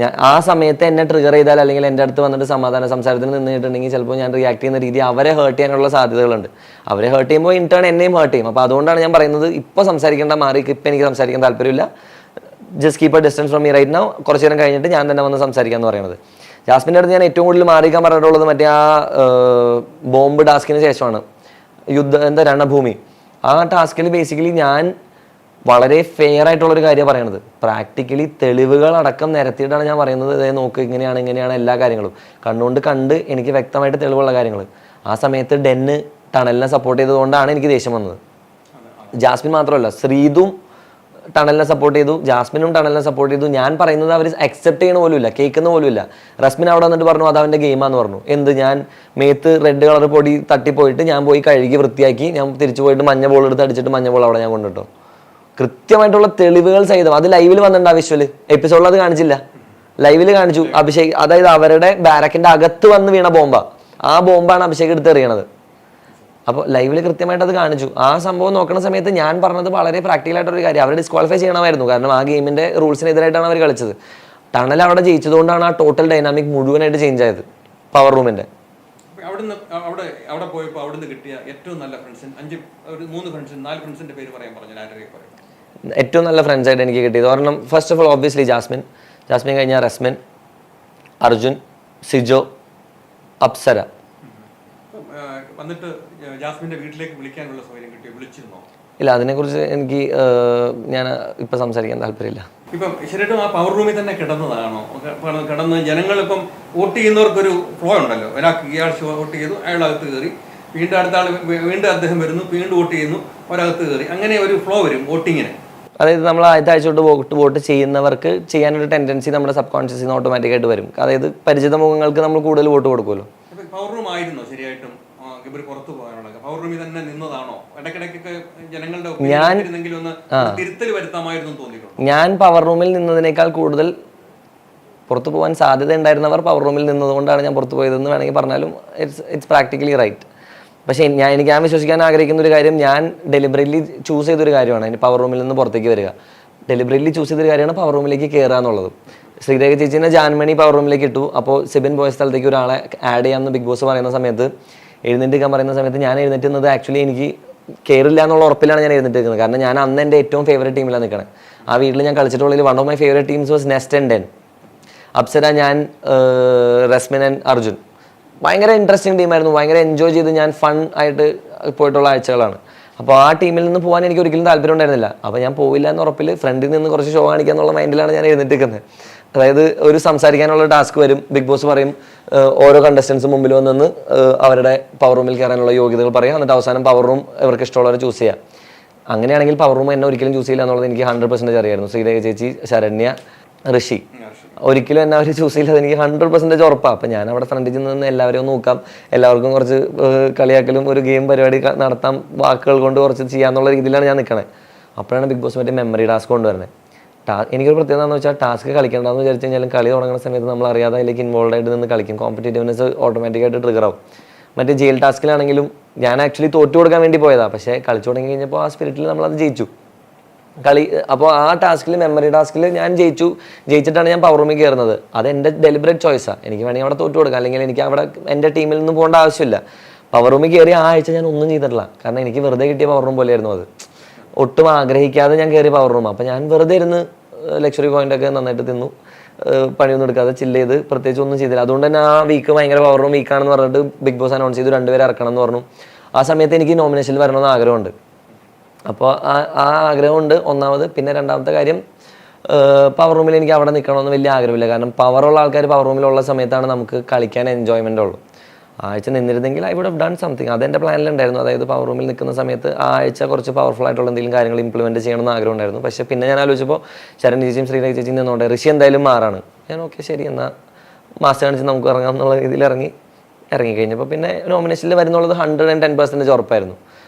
ഞാൻ. ആ സമയത്ത് എന്നെ ട്രിഗർ ചെയ്താൽ അല്ലെങ്കിൽ എൻ്റെ അടുത്ത് വന്നിട്ട് സമാധാന സംസാരത്തിന് നിന്നിട്ടുണ്ടെങ്കിൽ ചിലപ്പോൾ ഞാൻ റിയാക്ട് ചെയ്യുന്ന രീതി അവരെ ഹേർട്ട് ചെയ്യാനുള്ള സാധ്യതകളുണ്ട്. അവരെ ഹേർട്ട് ചെയ്യുമ്പോൾ ഇൻ ടേൺ എന്നെയും ഹേർട്ട് ചെയ്യും. അപ്പോൾ അതുകൊണ്ടാണ് ഞാൻ പറയുന്നത് ഇപ്പോൾ സംസാരിക്കേണ്ട, മാറി, ഇപ്പം എനിക്ക് സംസാരിക്കാൻ താല്പര്യമില്ല, just keep a distance from me right now, കുറച്ച് നേരം കഴിഞ്ഞിട്ട് ഞാൻ തന്നെ വന്ന് സംസാരിക്കുക എന്ന് പറയുന്നത്. ജാസ്മിൻ്റെ അടുത്ത് ഞാൻ ഏറ്റവും കൂടുതൽ മാറിക്കാൻ പറഞ്ഞിട്ടുള്ളത് മറ്റേ ആ ബോംബ് ടാസ്കിന് ശേഷമാണ്, രണഭൂമി. ആ ടാസ്കിൽ ബേസിക്കലി ഞാൻ വളരെ ഫെയർ ആയിട്ടുള്ളൊരു കാര്യമാണ് പറയണത്. പ്രാക്ടിക്കലി തെളിവുകളടക്കം നിരത്തിയിട്ടാണ് ഞാൻ പറയുന്നത്, അതായത് നോക്ക് ഇങ്ങനെയാണ് എല്ലാ കാര്യങ്ങളും കണ്ടുകൊണ്ട് കണ്ട് എനിക്ക് വ്യക്തമായിട്ട് തെളിവുള്ള കാര്യങ്ങൾ. ആ സമയത്ത് ഡെന്ന് ടണലിനെ സപ്പോർട്ട് ചെയ്തതുകൊണ്ടാണ് എനിക്ക് ദേഷ്യം വന്നത്. ജാസ്മിൻ മാത്രമല്ല, ശ്രീതും ടണലിനെ സപ്പോർട്ട് ചെയ്തു, ജാസ്മിനും ടണലിനെ സപ്പോർട്ട് ചെയ്തു. ഞാൻ പറയുന്നത് അവർ അക്സെപ്റ്റ് ചെയ്യണ പോലുമില്ല, കേൾക്കുന്ന പോലുമില്ല. റസ്മിൻ അവിടെ വന്നിട്ട് പറഞ്ഞു അത് അവൻ്റെ ഗെയിമാന്ന് പറഞ്ഞു. എന്ത്, ഞാൻ മേത്ത് റെഡ് കളർ പൊടി തട്ടിപ്പോയിട്ട് ഞാൻ പോയി കഴുകി വൃത്തിയാക്കി ഞാൻ തിരിച്ചു പോയിട്ട് മഞ്ഞ ബോൾ എടുത്ത് അടിച്ചിട്ട് മഞ്ഞ ബോൾ അവിടെ ഞാൻ കൊണ്ടിട്ടു. കൃത്യമായിട്ടുള്ള തെളിവുകൾ സഹിതം. അത് ലൈവിൽ വന്നിട്ടുണ്ട്, ആ വിഷ്വല് എപ്പിസോഡിൽ അത് കാണിച്ചില്ല, ലൈവിൽ കാണിച്ചു. അഭിഷേക്, അതായത് അവരുടെ ബാരക്കിന്റെ അകത്ത് വന്ന് വീണ ബോംബാ, ആ ബോംബാണ് അഭിഷേക് എടുത്ത് എറിയണത്. അപ്പോൾ ലൈവിൽ കൃത്യമായിട്ട് അത് കാണിച്ചു. ആ സംഭവം നോക്കുന്ന സമയത്ത് ഞാൻ പറഞ്ഞത് വളരെ പ്രാക്ടിക്കലായിട്ടൊരു കാര്യം, അവർ ഡിസ്ക്വാളിഫൈ ചെയ്യണമായിരുന്നു. കാരണം ആ ഗെയിമിന്റെ റൂൾസിനെതിരായിട്ടാണ് അവർ കളിച്ചത്. ടണൽ അവിടെ ജയിച്ചതുകൊണ്ടാണ് ആ ടോട്ടൽ ഡൈനാമിക് മുഴുവനായിട്ട് ചേഞ്ച് ആയത് പവർ റൂമിന്റെ. അവിടെ പോയപ്പോൾ അവിടുന്ന് കിട്ടിയ ഏറ്റവും നല്ല ഫ്രണ്ട്സ് 4 ഫ്രണ്ട്സിന്റെ പേര് പറയാൻ പറഞ്ഞു. ഏറ്റവും നല്ല ഫ്രണ്ട്സ് ആയിട്ട് എനിക്ക് കിട്ടിയത് ഒരെണ്ണം, first of all obviously Jasmin കഴിഞ്ഞാൽ റസ്മിൻ, അർജുൻ, സിജോ, അപ്സര. വന്നിട്ട് ജാസ്മിന്റെ വീട്ടിലേക്ക് വിളിക്കാനുള്ള സൗകര്യം കിട്ടിയോ? വിളിച്ചിരുന്നോ? ഇല്ല, അതിനെക്കുറിച്ച് എനിക്ക് ഞാൻ ഇപ്പം സംസാരിക്കാൻ താല്പര്യമില്ല. ഇപ്പം ശരിയായിട്ടും ആ പവർ റൂമിൽ തന്നെ കിടന്നതാണോ? കിടന്ന് ജനങ്ങൾ ഇപ്പം വോട്ട് ചെയ്യുന്നവർക്കൊരു ഫ്ലോ ഉണ്ടല്ലോ, ഒരാൾക്ക് ഇയാൾ വോട്ട് ചെയ്തു, അയാളകത്ത് കയറി, വീണ്ടും അടുത്ത ആൾ വീണ്ടും അദ്ദേഹം വരുന്നു, വീണ്ടും വോട്ട് ചെയ്യുന്നു, ഒരകത്ത് കയറി, അങ്ങനെ ഒരു ഫ്ലോ വരും വോട്ടിങ്ങിന്. അതായത് നമ്മൾ ആദ്യത്തെ ആഴ്ച തൊട്ട് വോട്ട് ചെയ്യുന്നവർക്ക് ചെയ്യാനൊരു ടെൻഡൻസി നമ്മുടെ സബ് കോൺഷ്യസിൽ നിന്ന് ഓട്ടോമാറ്റിക്കായിട്ട് വരും. അതായത് പരിചിത മുഖങ്ങൾക്ക് നമ്മൾ കൂടുതൽ വോട്ട് കൊടുക്കുമല്ലോ. പവർ റൂം ആയിരുന്നോ ശരിയായിട്ടും ഗബ്രി പുറത്തു പോകാനുള്ള? പവർ റൂമിൽ തന്നെ നിന്നതാണോ? ഇടയ്ക്കിടയ്ക്കൊക്കെ ജനങ്ങളുടെ തിരുത്തൽ വരുത്താമായിരുന്നു തോന്നിയിട്ടുണ്ട്. ഞാൻ പവർ റൂമിൽ നിന്നതിനേക്കാൾ കൂടുതൽ പുറത്തു പോകാൻ സാധ്യത ഉണ്ടായിരുന്നവർ പവർ റൂമിൽ നിന്നതുകൊണ്ടാണ് ഞാൻ പുറത്തു പോയതെന്ന് വേണമെങ്കിൽ പറഞ്ഞാലും ഇറ്റ്സ് പ്രാക്ടിക്കലി റൈറ്റ്. പക്ഷേ എനിക്ക് ഞാൻ വിശ്വസിക്കാൻ ആഗ്രഹിക്കുന്ന ഒരു കാര്യം, ഞാൻ ഡെലിബറേറ്റ്ലി ചൂസ് ചെയ്തൊരു കാര്യമാണ് പവർ റൂമിൽ നിന്ന് പുറത്തേക്ക് വരിക. ഡെലിബറേറ്റ്ലി ചൂസ് ചെയ്തൊരു കാര്യമാണ് പവർ റൂമിലേക്ക് കയറുക എന്നുള്ളത്. ശ്രീരേഖ ചേച്ചീനെ ജാൻമണി പവർ റൂമിലേക്ക് ഇട്ടു. അപ്പോൾ സിബിൻ പോയ സ്ഥലത്തേക്ക് ഒരാളെ ആഡ് ചെയ്യാമെന്ന് ബിഗ് ബോസ് പറയുന്ന സമയത്ത്, എഴുന്നേറ്റ് പറയുന്ന സമയത്ത് ഞാൻ എഴുന്നേറ്റുന്നത് ആക്ച്വലി എനിക്ക് കയറില്ല എന്നുള്ള ഉറപ്പിലാണ് ഞാൻ എഴുന്നേറ്റ് നിൽക്കുന്നത്. കാരണം ഞാൻ അന്ന് എൻ്റെ ഏറ്റവും ഫേവറേറ്റ് ടീമിലാണ് നിൽക്കുന്നത്. ആ വീട്ടിൽ ഞാൻ കളിച്ചിട്ടുള്ളതിൽ one of my favourite teams was nest and den. Apsara, ഞാൻ, റസ്മിൻ ആൻഡ് അർജുൻ. ഭയങ്കര ഇൻട്രസ്റ്റിംഗ് ടീമായിരുന്നു. ഭയങ്കര എൻജോയ് ചെയ്ത് ഞാൻ ഫൺ ആയിട്ട് പോയിട്ടുള്ള ആഴ്ചകളാണ്. അപ്പോൾ ആ ടീമിൽ നിന്ന് പോകാൻ എനിക്ക് ഒരിക്കലും താല്പര്യം ഉണ്ടായിരുന്നില്ല. അപ്പോൾ ഞാൻ പോവില്ല എന്ന ഉറപ്പിൽ ഫ്രണ്ടിൽ നിന്ന് കുറച്ച് ഷോ കാണിക്കുക എന്നുള്ള മൈൻഡിലാണ് ഞാൻ എഴുന്നേറ്റിരിക്കുന്നത്. അതായത് ഒരു സംസാരിക്കാനുള്ള ടാസ്ക് വരും, ബിഗ് ബോസ് പറയും, ഓരോ കണ്ടസ്റ്റൻസും മുമ്പിൽ വന്ന് അവരുടെ പവർ റൂമിൽ കയറാനുള്ള യോഗ്യതകൾ പറയും, എന്നിട്ട് അവസാനം പവർ റൂം ഇവർക്ക് ഇഷ്ടമുള്ളവരെ ചൂസ് ചെയ്യാം. അങ്ങനെയാണെങ്കിൽ പവർ റൂം എന്നെ ഒരിക്കലും ചൂസ് ചെയ്യില്ല എന്നുള്ളത് എനിക്ക് 100% അറിയായിരുന്നു. ശ്രീരേഖ ചേച്ചി, ശരണ്യ, ഋഷി ഒരിക്കലും എന്നെ അവർ ചൂസ് ചെയ്യില്ല, എനിക്ക് 100% ഉറപ്പാണ്. അപ്പം ഞാൻ അവിടെ ഫ്രണ്ടിൽ നിന്ന് എല്ലാവരെയും ഒന്ന് നോക്കാം, എല്ലാവർക്കും കുറച്ച് കളിയാക്കലും ഒരു ഗെയിം പരിപാടി നടത്താം, വാക്കുകൾ കൊണ്ട് കുറച്ച് ചെയ്യാന്നുള്ള രീതിയിലാണ് ഞാൻ നിൽക്കണത്. അപ്പോഴാണ് ബിഗ് ബോസ് മറ്റേ മെമ്മറി ടാസ്ക് കൊണ്ടുവരുന്നത്. എനിക്കൊരു പ്രത്യേകത എന്ന് വെച്ചാൽ ടാസ്ക് കളിക്കേണ്ടതെന്ന് വിചാരിച്ചു കഴിഞ്ഞാലും കളി തുടങ്ങുന്ന സമയത്ത് നമ്മൾ അറിയാതെ അതിലേക്ക് ഇൻവോൾവ് ആയിട്ട് നിന്ന് കളിക്കും. കോമ്പറ്റീറ്റീവ്നെസ് ഓട്ടോമാറ്റിക്കായിട്ട് ട്രിഗർ ആവും. മറ്റേ ജയിൽ ടാസ്കിലാണെങ്കിലും ഞാൻ ആക്ച്വലി തോറ്റു കൊടുക്കാൻ വേണ്ടി പോയതാണ്. പക്ഷേ കളിച്ചു തുടങ്ങി കഴിഞ്ഞപ്പോൾ ആ സ്പിരിറ്റിൽ നമ്മളത് ജയിച്ചു കളി. അപ്പോൾ ആ ടാസ്കിൽ, മെമ്മറി ടാസ്കിൽ ഞാൻ ജയിച്ചിട്ടാണ് ഞാൻ പവർ റൂമിൽ കയറുന്നത്. അത് എൻ്റെ ഡെലിബറേറ്റ് ചോയ്സാണ്. എനിക്ക് വേണമെങ്കിൽ അവിടെ തോറ്റു കൊടുക്കാം, അല്ലെങ്കിൽ എനിക്ക് അവിടെ എൻ്റെ ടീമിൽ നിന്ന് പോകേണ്ട ആവശ്യമില്ല. പവർ റൂമിൽ കയറി ആ ആഴ്ച ഞാൻ ഒന്നും ചെയ്തിട്ടില്ല. കാരണം എനിക്ക് വെറുതെ കിട്ടിയ പവർ റൂം പോലെയായിരുന്നു അത്. ഒട്ടും ആഗ്രഹിക്കാതെ ഞാൻ കയറിയ പവർ റൂം. അപ്പോൾ ഞാൻ വെറുതെ ഇരുന്ന് ലക്ഷറി പോയിൻ്റൊക്കെ നന്നായിട്ട് തിന്നു, പണിയൊന്നും എടുക്കാതെ ചില്ല് ചെയ്ത് പ്രത്യേകിച്ച് ഒന്നും ചെയ്തില്ല. അതുകൊണ്ട് തന്നെ ആ വീക്ക് ഭയങ്കര പവർ റൂം വീക്കാണെന്ന് പറഞ്ഞിട്ട് ബിഗ് ബോസ് അനൗൺസ് ചെയ്തു 2 പേരെ ഇറക്കണം എന്ന് പറഞ്ഞു. ആ സമയത്ത് എനിക്ക് നോമിനേഷനിൽ വരണമെന്ന് ആഗ്രഹമുണ്ട്. അപ്പോൾ ആ ആഗ്രഹമുണ്ട് ഒന്നാമത്. പിന്നെ രണ്ടാമത്തെ കാര്യം, പവർ റൂമിൽ എനിക്ക് അവിടെ നിൽക്കണമെന്ന് വലിയ ആഗ്രഹമില്ല. കാരണം പവറുള്ള ആൾക്കാർ പവർ റൂമിലുള്ള സമയത്താണ് നമുക്ക് കളിക്കാൻ എൻജോയ്മെൻ്റ് ഉള്ളൂ. ആഴ്ച നിന്നിരുന്നെങ്കിൽ I would have done something. അതെൻ്റെ പ്ലാനിലുണ്ടായിരുന്നു. അതായത് പവർ റൂമിൽ നിൽക്കുന്ന സമയത്ത് ആ ആഴ്ച കുറച്ച് പവർഫുൾ ആയിട്ടുള്ള എന്തെങ്കിലും കാര്യങ്ങൾ ഇംപ്ലിമെൻറ്റ് ചെയ്യണമെന്ന് ആഗ്രഹം ഉണ്ടായിരുന്നു. പക്ഷേ പിന്നെ ഞാൻ ആലോചിച്ചപ്പോൾ ശരണ്യ ചേച്ചിയും ശ്രീരേഖ ചേച്ചിയും നിന്നോട്ടെ, ഋഷി എന്തായാലും മാറാണ്. ഞാൻ ഓക്കെ ശരി എന്നാൽ മാസ്റ്റർ കാണിച്ച് നമുക്ക് ഇറങ്ങാം എന്നുള്ള രീതിയിൽ ഇറങ്ങിക്കഴിഞ്ഞപ്പോൾ പിന്നെ നോമിനേഷനിൽ വരുന്നുള്ളത് 110% ഉറപ്പായിരുന്നു.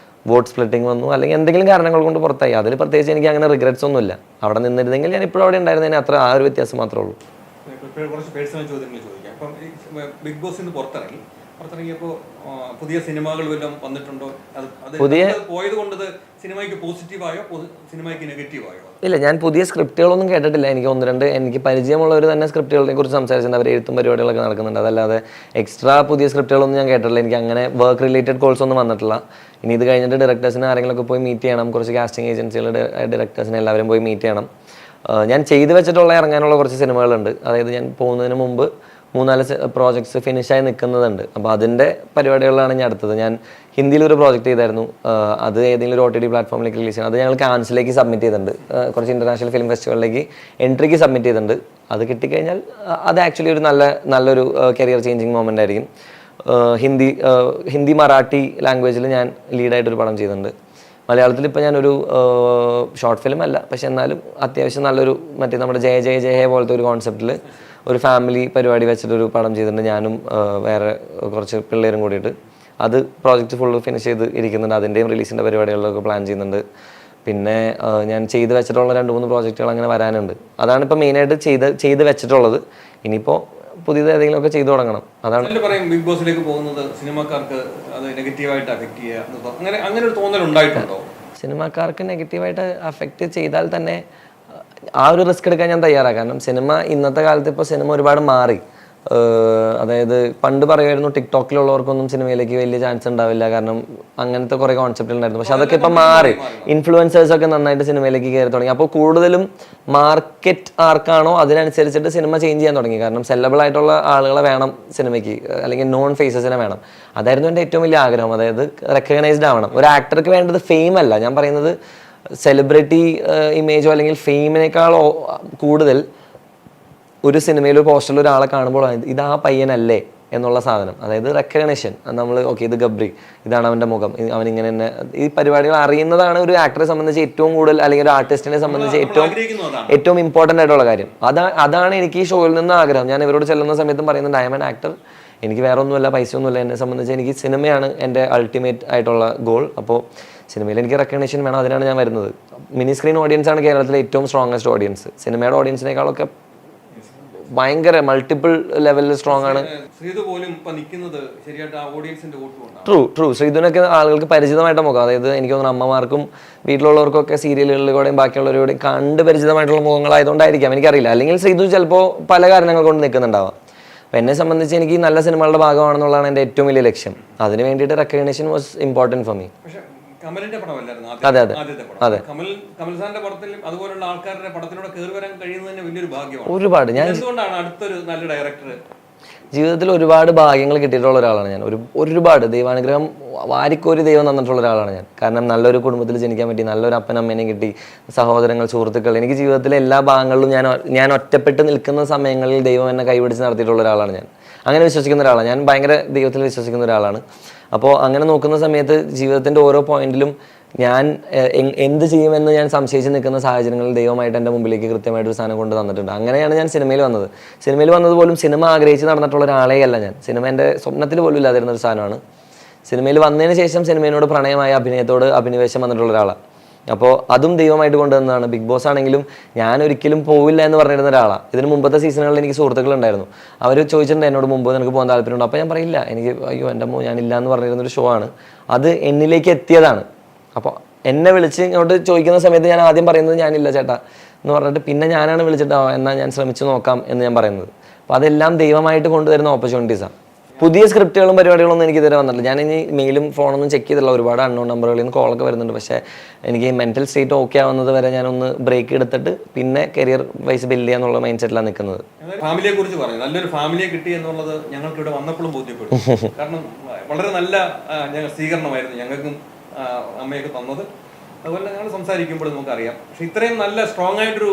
വോട്ട് സ്പ്ലിറ്റിംഗ് വന്നു, അല്ലെങ്കിൽ എന്തെങ്കിലും കാരണങ്ങൾ കൊണ്ട് പുറത്തായി. അതിൽ പ്രത്യേകിച്ച് എനിക്ക് അങ്ങനെ റിഗ്രറ്റ്സ് ഒന്നുമില്ല. അവിടെ നിന്നിരുന്നെങ്കിൽ ഞാൻ ഇപ്പോഴും അവിടെ ഉണ്ടായിരുന്നതിന് അത്ര ആ ഒരു വ്യത്യാസം മാത്രമേ ഉള്ളൂ. കുറച്ച് പേഴ്സണൽ ചോദ്യങ്ങൾ ചോദിക്കാം. അപ്പം ബിഗ് ബോസിൽ നിന്ന് പുറത്തിറങ്ങിയപ്പോൾ പുതിയ സിനിമകൾ വല്ലതും വന്നിട്ടുണ്ടോ? പുതിയ പോയത് കൊണ്ട് സിനിമയ്ക്ക് പോസിറ്റീവായോ സിനിമയ്ക്ക് നെഗറ്റീവായോ? ഇല്ല, ഞാൻ പുതിയ സ്ക്രിപ്റ്റുകളൊന്നും കേട്ടിട്ടില്ല. എനിക്ക് 1-2 എനിക്ക് പരിചയമുള്ളവർ തന്നെ സ്ക്രിപ്റ്റുകളെ കുറിച്ച് സംസാരിച്ചിട്ടുണ്ട്. അവർ എഴുത്തും പരിപാടികളൊക്കെ നടക്കുന്നുണ്ട്. അതല്ലാതെ എക്സ്ട്രാ പുതിയ സ്ക്രിപ്റ്റുകളൊന്നും ഞാൻ കേട്ടിട്ടില്ല. എനിക്ക് അങ്ങനെ വർക്ക് റിലേറ്റഡ് കോൾസ് ഒന്നും വന്നിട്ടില്ല. ഇനി ഇത് കഴിഞ്ഞിട്ട് ഡയറക്ടേഴ്സിനെ ആരെങ്കിലുമൊക്കെ പോയി മീറ്റ് ചെയ്യണം. കുറച്ച് കാസ്റ്റിംഗ് ഏജൻസികളുടെ ഡയറക്ടേഴ്സിനെ എല്ലാവരും പോയി മീറ്റ് ചെയ്യണം. ഞാൻ ചെയ്തു വെച്ചിട്ടുള്ള ഇറങ്ങാനുള്ള കുറച്ച് സിനിമകളുണ്ട്. അതായത് ഞാൻ പോകുന്നതിന് മുമ്പ് 3-4 പ്രോജക്ട്സ് ഫിനിഷായി നിൽക്കുന്നതുണ്ട്. അപ്പോൾ അതിൻ്റെ പരിപാടികളിലാണ് ഞാൻ അടുത്തത്. ഞാൻ ഹിന്ദിയിലൊരു പ്രോജക്റ്റ് ചെയ്തായിരുന്നു. അത് ഏതെങ്കിലും ഒരു OTT പ്ലാറ്റ്ഫോമിലേക്ക് റിലീസ് ചെയ്യണം. അത് ഞങ്ങൾ കാൻസിലേക്ക് സബ്മിറ്റ് ചെയ്തിട്ടുണ്ട്. കുറച്ച് ഇൻ്റർനാഷണൽ ഫിലിം ഫെസ്റ്റിവലിലേക്ക് എൻട്രിക്ക് സബ്മിറ്റ് ചെയ്തിട്ടുണ്ട്. അത് കിട്ടിക്കഴിഞ്ഞാൽ അത് ആക്ച്വലി ഒരു നല്ലൊരു കരിയർ ചേഞ്ചിങ് മൊമെൻ്റ് ആയിരിക്കും. ഹിന്ദി മറാഠി ലാംഗ്വേജിൽ ഞാൻ ലീഡായിട്ടൊരു പടം ചെയ്തിട്ടുണ്ട്. മലയാളത്തിൽ ഇപ്പോൾ ഞാനൊരു ഷോർട്ട് ഫിലിം അല്ല, പക്ഷെ എന്നാലും അത്യാവശ്യം നല്ലൊരു മറ്റേ നമ്മുടെ ജയ ജയ ജയ പോലത്തെ ഒരു കോൺസെപ്റ്റിൽ ഒരു ഫാമിലി പരിപാടി വെച്ചിട്ടൊരു പടം ചെയ്തിട്ടുണ്ട്. ഞാനും വേറെ കുറച്ച് പിള്ളേരും കൂടിയിട്ട്. അത് പ്രോജക്റ്റ് ഫുള്ള് ഫിനിഷ് ചെയ്ത് ഇരിക്കുന്നുണ്ട്. അതിൻ്റെയും റിലീസിൻ്റെ പരിപാടികളിലൊക്കെ പ്ലാൻ ചെയ്യുന്നുണ്ട്. പിന്നെ ഞാൻ ചെയ്ത് വെച്ചിട്ടുള്ള 2-3 പ്രോജക്റ്റുകൾ അങ്ങനെ വരാനുണ്ട്. അതാണ് ഇപ്പോൾ മെയിനായിട്ട് ചെയ്ത് വെച്ചിട്ടുള്ളത്. ഇനിയിപ്പോൾ പുതിയത് ഏതെങ്കിലുമൊക്കെ ചെയ്തു തുടങ്ങണം. അതാണ് പറയും ബിഗ് ബോസിലേക്ക് പോകുന്നത് സിനിമാക്കാർക്ക് അത് നെഗറ്റീവായിട്ട് അഫക്റ്റ് ചെയ്യുക, അങ്ങനെ ഒരു തോന്നൽ ഉണ്ടായിട്ടുണ്ടോ? സിനിമാക്കാർക്ക് നെഗറ്റീവായിട്ട് അഫക്റ്റ് ചെയ്താൽ തന്നെ ആ ഒരു റിസ്ക് എടുക്കാൻ ഞാൻ തയ്യാറാണ്. കാരണം സിനിമ ഇന്നത്തെ കാലത്ത് ഇപ്പോൾ സിനിമ ഒരുപാട് മാറി. അതായത് പണ്ട് പറയുമായിരുന്നു ടിക്ടോക്കിലുള്ളവർക്കൊന്നും സിനിമയിലേക്ക് വലിയ ചാൻസ് ഉണ്ടാവില്ല, കാരണം അങ്ങനത്തെ കുറേ കോൺസെപ്റ്റ് ഉണ്ടായിരുന്നു. പക്ഷെ അതൊക്കെ ഇപ്പം മാറി. ഇൻഫ്ലുവൻസേഴ്സ് ഒക്കെ നന്നായിട്ട് സിനിമയിലേക്ക് കയറി തുടങ്ങി. അപ്പോൾ കൂടുതലും മാർക്കറ്റ് ആർക്കാണോ അതിനനുസരിച്ചിട്ട് സിനിമ ചേഞ്ച് ചെയ്യാൻ തുടങ്ങി. കാരണം സെല്ലബിൾ ആയിട്ടുള്ള ആളുകളെ വേണം സിനിമയ്ക്ക്, അല്ലെങ്കിൽ നോൺ ഫേസസിനെ വേണം. അതായിരുന്നു എൻ്റെ ഏറ്റവും വലിയ ആഗ്രഹം. അതായത് റെക്കഗ്നൈസ്ഡ് ആവണം. ഒരു ആക്ടർക്ക് വേണ്ടത് ഫെയിം അല്ല, ഞാൻ പറയുന്നത് സെലിബ്രിറ്റി ഇമേജോ അല്ലെങ്കിൽ ഫെയിമിനേക്കാൾ കൂടുതൽ ഒരു സിനിമയിൽ ഒരു പോസ്റ്ററിൽ ഒരാളെ കാണുമ്പോൾ ഇത് ആ പയ്യനല്ലേ എന്നുള്ള സാധനം, അതായത് റെക്കഗ്നേഷൻ. നമ്മൾ ഓക്കെ ഇത് ഗബ്രി, ഇതാണ് അവൻ്റെ മുഖം, അവനിങ്ങനെ തന്നെ ഈ പരിപാടികൾ അറിയുന്നതാണ് ഒരു ആക്ടറെ സംബന്ധിച്ച് ഏറ്റവും കൂടുതൽ, അല്ലെങ്കിൽ ഒരു ആർട്ടിസ്റ്റിനെ സംബന്ധിച്ച് ഏറ്റവും ഇമ്പോർട്ടൻ്റ് ആയിട്ടുള്ള കാര്യം. അതാണ് എനിക്ക് ഈ ഷോയിൽ നിന്ന് ആഗ്രഹം. ഞാൻ ഇവരോട് ചെല്ലുന്ന സമയത്തും പറയുന്നുണ്ട്, ഐ ആം ആൻ ആക്ടർ, എനിക്ക് വേറെ ഒന്നുമല്ല, പൈസ ഒന്നുമില്ല. എന്നെ സംബന്ധിച്ച് എനിക്ക് സിനിമയാണ് എൻ്റെ അൾട്ടിമേറ്റ് ആയിട്ടുള്ള ഗോൾ. അപ്പോൾ സിനിമയിൽ എനിക്ക് റെക്കഗ്നേഷൻ വേണം, അതിനാണ് ഞാൻ വരുന്നത്. മിനി സ്ക്രീൻ ഓഡിയൻസ് ആണ് കേരളത്തിലെ ഏറ്റവും സ്ട്രോങ്ങസ്റ്റ് ഓഡിയൻസ്. സിനിമയുടെ ഓഡിയൻസിനേക്കാളൊക്കെ ഭയങ്കര മൾട്ടിപ്പിൾ ലെവലിൽ സ്ട്രോങ് ആണ്. ട്രൂ. ശ്രീധുവിനൊക്കെ ആളുകൾക്ക് പരിചിതമായിട്ട് മുഖം, അതായത് എനിക്ക് തോന്നുന്നു അമ്മമാർക്കും വീട്ടിലുള്ളവർക്കൊക്കെ സീരിയലുകളിലൂടെയും ബാക്കിയുള്ളവരോടെയും കണ്ട് പരിചിതമായിട്ടുള്ള മുഖങ്ങളായതുകൊണ്ടായിരിക്കാം, എനിക്കറിയില്ല. അല്ലെങ്കിൽ ശ്രീധു ചിലപ്പോൾ പല കാരണങ്ങൾ കൊണ്ട് നിൽക്കുന്നുണ്ടാവാം. അപ്പം എന്നെ സംബന്ധിച്ച് എനിക്ക് നല്ല സിനിമകളുടെ ഭാഗമാണെന്നുള്ളതാണ് എൻ്റെ ഏറ്റവും വലിയ ലക്ഷ്യം. അതിന് വേണ്ടിയിട്ട് recognition was important for me. കമലിന്റെ പടമല്ലായിരുന്നു അതെ, അതെ. ആദ്യത്തെ പടം. കമൽ സാറിന്റെ പടത്തിലും അതുപോലുള്ള ആൾക്കാരുടെ പടത്തിലൂടെ കയറി വരാൻ കഴിയുന്നത് തന്നെ വലിയൊരു ഭാഗ്യമാണ്. ഒരുപാട് ഞാൻ എന്തുകൊണ്ടാണ് അടുത്തൊരു നല്ല ഡയറക്ടർ? ജീവിതത്തിൽ ഒരുപാട് ഭാഗ്യങ്ങൾ കിട്ടിയിട്ടുള്ള ഒരാളാണ് ഞാൻ. ഒരുപാട് ദൈവാനുഗ്രഹം വാരിക്കോരി ദൈവം തന്നിട്ടുള്ള ഒരാളാണ് ഞാൻ. കാരണം നല്ലൊരു കുടുംബത്തിൽ ജനിക്കാൻ പറ്റി, നല്ലൊരു അപ്പനമ്മേനെ കിട്ടി, സഹോദരങ്ങൾ, സുഹൃത്തുക്കൾ. എനിക്ക് ജീവിതത്തിലെ എല്ലാ ഭാഗങ്ങളിലും ഞാൻ ഒറ്റപ്പെട്ട് നിൽക്കുന്ന സമയങ്ങളിൽ ദൈവം എന്നെ കൈപിടിച്ച് നടത്തിയിട്ടുള്ള ഒരാളാണ് ഞാൻ. അങ്ങനെ വിശ്വസിക്കുന്ന ഒരാളാണ് ഞാൻ. ഭയങ്കര ദൈവത്തിൽ വിശ്വസിക്കുന്ന ഒരാളാണ്. അപ്പോൾ അങ്ങനെ നോക്കുന്ന സമയത്ത് ജീവിതത്തിൻ്റെ ഓരോ പോയിന്റിലും ഞാൻ എന്ത് ചെയ്യുമെന്ന് ഞാൻ സംശയിച്ച് നിൽക്കുന്ന സാഹചര്യങ്ങളിൽ ദൈവമായിട്ട് എൻ്റെ മുമ്പിലേക്ക് കൃത്യമായിട്ട് ഒരു സാധനം കൊണ്ട് തന്നിട്ടുണ്ട്. അങ്ങനെയാണ് ഞാൻ സിനിമയിൽ വന്നത്. സിനിമയിൽ വന്നത് പോലും സിനിമ ആഗ്രഹിച്ച് നടന്നിട്ടുള്ള ഒരാളേ അല്ല ഞാൻ. സിനിമ എൻ്റെ സ്വപ്നത്തിൽ പോലും ഇല്ലാതിരുന്ന ഒരു സാധനമാണ്. സിനിമയിൽ വന്നതിന് ശേഷം സിനിമയോട് പ്രണയമായ അഭിനയത്തോട് അഭിനിവേശം വന്നിട്ടുള്ള ഒരാളാണ്. അപ്പോൾ അതും ദൈവമായിട്ട് കൊണ്ടുവന്നതാണ്. ബിഗ് ബോസ് ആണെങ്കിലും ഞാൻ ഒരിക്കലും പോവില്ല എന്ന് പറഞ്ഞിരുന്ന ഒരാളാണ്. ഇതിന് മുമ്പത്തെ സീസണുകളിൽ എനിക്ക് സുഹൃത്തുക്കളുണ്ടായിരുന്നു. അവർ ചോദിച്ചിട്ടുണ്ട് എന്നോട് മുമ്പ് നിനക്ക് പോകാൻ താല്പര്യമുണ്ടോ? അപ്പോൾ ഞാൻ പറയില്ല, എനിക്ക് അയ്യോ എൻ്റെ ഞാനില്ല എന്ന് പറഞ്ഞിരുന്നൊരു ഷോ ആണ്. അത് എന്നിലേക്ക് എത്തിയതാണ്. അപ്പോൾ എന്നെ വിളിച്ച് ഇങ്ങോട്ട് ചോദിക്കുന്ന സമയത്ത് ഞാൻ ആദ്യം പറയുന്നത് ഞാനില്ല ചേട്ടാ എന്ന് പറഞ്ഞിട്ട് പിന്നെ ഞാനാണ് വിളിച്ചിട്ട് എന്നാൽ ഞാൻ ശ്രമിച്ചു നോക്കാം എന്ന് ഞാൻ പറയുന്നത്. അപ്പോൾ അതെല്ലാം ദൈവമായിട്ട് കൊണ്ടുവരുന്ന ഓപ്പർച്യൂണിറ്റീസാണ്. പുതിയ സ്ക്രിപ്റ്റുകളും പരിപാടികളൊന്നും എനിക്ക് ഇതുവരെ വന്നിട്ടില്ല. ഞാൻ ഇനി മെയിലും ഫോണൊന്നും ചെക്ക് ചെയ്തില്ല. ഒരുപാട് അൺനോൺ നമ്പറുകളിൽ നിന്ന് കോളൊക്കെ വരുന്നുണ്ട്. പക്ഷേ എനിക്ക് മെൻറ്റൽ സ്റ്റേറ്റ് ഓക്കെ ആവുന്നത് വരെ ഞാനൊന്ന് ബ്രേക്ക് എടുത്തിട്ട് പിന്നെ കരിയർ വൈസ് ബിൽഡ് ചെയ്യാന്നുള്ള മൈൻഡ് സെറ്റിലാണ് നിൽക്കുന്നത്. ഫാമിലിയെ കുറിച്ച് പറഞ്ഞു, നല്ലൊരു ഫാമിലിയെ കിട്ടി എന്നുള്ളത് ഞങ്ങൾക്ക് ഇവിടെ വന്നപ്പോഴും ബോധ്യപ്പെട്ടു. കാരണം വളരെ നല്ല സ്വീകരണമായിരുന്നു ഞങ്ങൾക്കും അമ്മയൊക്കെ തന്നത്. അതുപോലെ ഞങ്ങൾ സംസാരിക്കുമ്പോൾ നമുക്കറിയാം. പക്ഷെ ഇത്രയും നല്ല സ്ട്രോങ് ആയിട്ടൊരു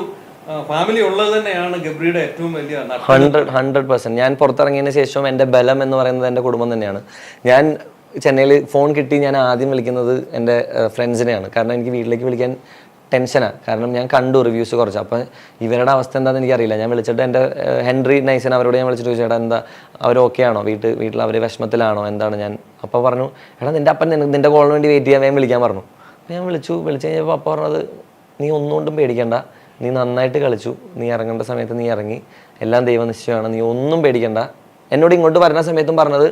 ഫാമിലി ഉള്ളത് തന്നെയാണ് ഗബ്രിയുടെ ഏറ്റവും വലിയ 100%. ഞാൻ പുറത്തിറങ്ങിയതിന് ശേഷം എൻ്റെ ബലം എന്ന് പറയുന്നത് എൻ്റെ കുടുംബം തന്നെയാണ്. ഞാൻ ചെന്നൈയിൽ ഫോൺ കിട്ടി ഞാൻ ആദ്യം വിളിക്കുന്നത് എൻ്റെ ഫ്രണ്ട്സിനെയാണ്. കാരണം എനിക്ക് വീട്ടിലേക്ക് വിളിക്കാൻ ടെൻഷനാണ്. കാരണം ഞാൻ കണ്ടു റിവ്യൂസ് കുറച്ച്. അപ്പോൾ ഇവരുടെ അവസ്ഥ എന്താണെന്ന് എനിക്കറിയില്ല. ഞാൻ വിളിച്ചിട്ട് എൻ്റെ ഹെൻറി നൈസൻ അവരോട് ഞാൻ വിളിച്ചിട്ട് ചോദിച്ചു, ചേട്ടാ എന്താ അവർ ഓക്കെ ആണോ, വീട്ടിൽ അവർ വിഷമത്തിലാണോ, എന്താണ്? ഞാൻ അപ്പോൾ പറഞ്ഞു, എടാ നിൻ്റെ അപ്പൻ നിൻ്റെ കോളിന് വേണ്ടി വെയിറ്റ് ചെയ്യാൻ വേഗം വിളിക്കാൻ പറഞ്ഞു. അപ്പോൾ ഞാൻ വിളിച്ചു കഴിഞ്ഞപ്പോൾ അപ്പോൾ പറഞ്ഞത്, നീ ഒന്നുകൊണ്ടും പേടിക്കണ്ട, നീ നന്നായിട്ട് കളിച്ചു, നീ ഇറങ്ങേണ്ട സമയത്ത് നീ ഇറങ്ങി, എല്ലാം ദൈവനിശ്ചയമാണ്, നീ ഒന്നും പേടിക്കണ്ട. എന്നോട് ഇങ്ങോട്ട് വരുന്ന സമയത്തും പറഞ്ഞത്,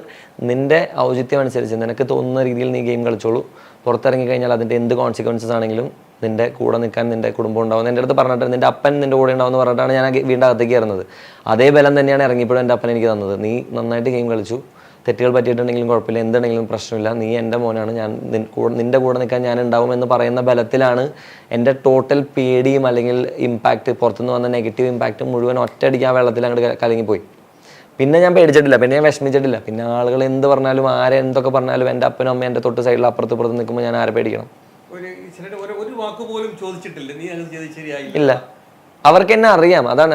നിൻ്റെ ഔചിത്യം അനുസരിച്ച് നിനക്ക് തോന്നുന്ന രീതിയിൽ നീ ഗെയിം കളിച്ചോളൂ, പുറത്തിറങ്ങി കഴിഞ്ഞാൽ അതിൻ്റെ എന്ത് കോൺസിക്വൻസസ് ആണെങ്കിലും നിൻ്റെ കൂടെ നിൽക്കാൻ നിൻ്റെ കുടുംബം ഉണ്ടാവും. എൻ്റെ അടുത്ത് പറഞ്ഞിട്ട് നിൻ്റെ അപ്പൻ നിൻ്റെ കൂടെ ഉണ്ടാവും എന്ന് പറഞ്ഞിട്ടാണ് ഞാൻ വീണ്ടും അകത്തേക്ക് കയറുന്നത്. അതേ ബലം തന്നെയാണ് ഇറങ്ങിയപ്പോഴും എൻ്റെ അപ്പൻ എനിക്ക് തന്നത്. നീ നന്നായിട്ട് ഗെയിം കളിച്ചു, തെറ്റുകൾ പറ്റിയിട്ടുണ്ടെങ്കിലും കുഴപ്പമില്ല, എന്തുണ്ടെങ്കിലും പ്രശ്നമില്ല, നീ എൻ്റെ മോനാണ്, ഞാൻ നിൻ്റെ കൂടെ നിൽക്കാൻ ഞാൻ ഉണ്ടാവും എന്ന് പറയുന്ന ബലത്തിലാണ് എൻ്റെ ടോട്ടൽ പേടിയും അല്ലെങ്കിൽ ഇമ്പാക്റ്റ്, പുറത്തുനിന്ന് വന്ന നെഗറ്റീവ് ഇമ്പാക്റ്റ് മുഴുവൻ ഒറ്റയടിക്ക് ആ വെള്ളത്തിൽ അങ്ങോട്ട് കലങ്ങിപ്പോയി. പിന്നെ ഞാൻ പേടിച്ചിട്ടില്ല, പിന്നെ ഞാൻ വിഷമിച്ചിട്ടില്ല. പിന്നെ ആളുകൾ എന്ത് പറഞ്ഞാലും എന്തൊക്കെ പറഞ്ഞാലും എൻ്റെ അപ്പനും അമ്മയും എൻ്റെ തൊട്ട് സൈഡിൽ അപ്പുറത്ത് നിൽക്കുമ്പോൾ ഞാൻ ആരെ പേടിക്കണം? ഒരു വാക്ക് പോലും ചോദിച്ചിട്ടില്ല, നീ അത് ചെയ്ത് ശരിയായില്ല. ഇല്ല, അവർക്ക് എന്നെ അറിയാം. അതാണ്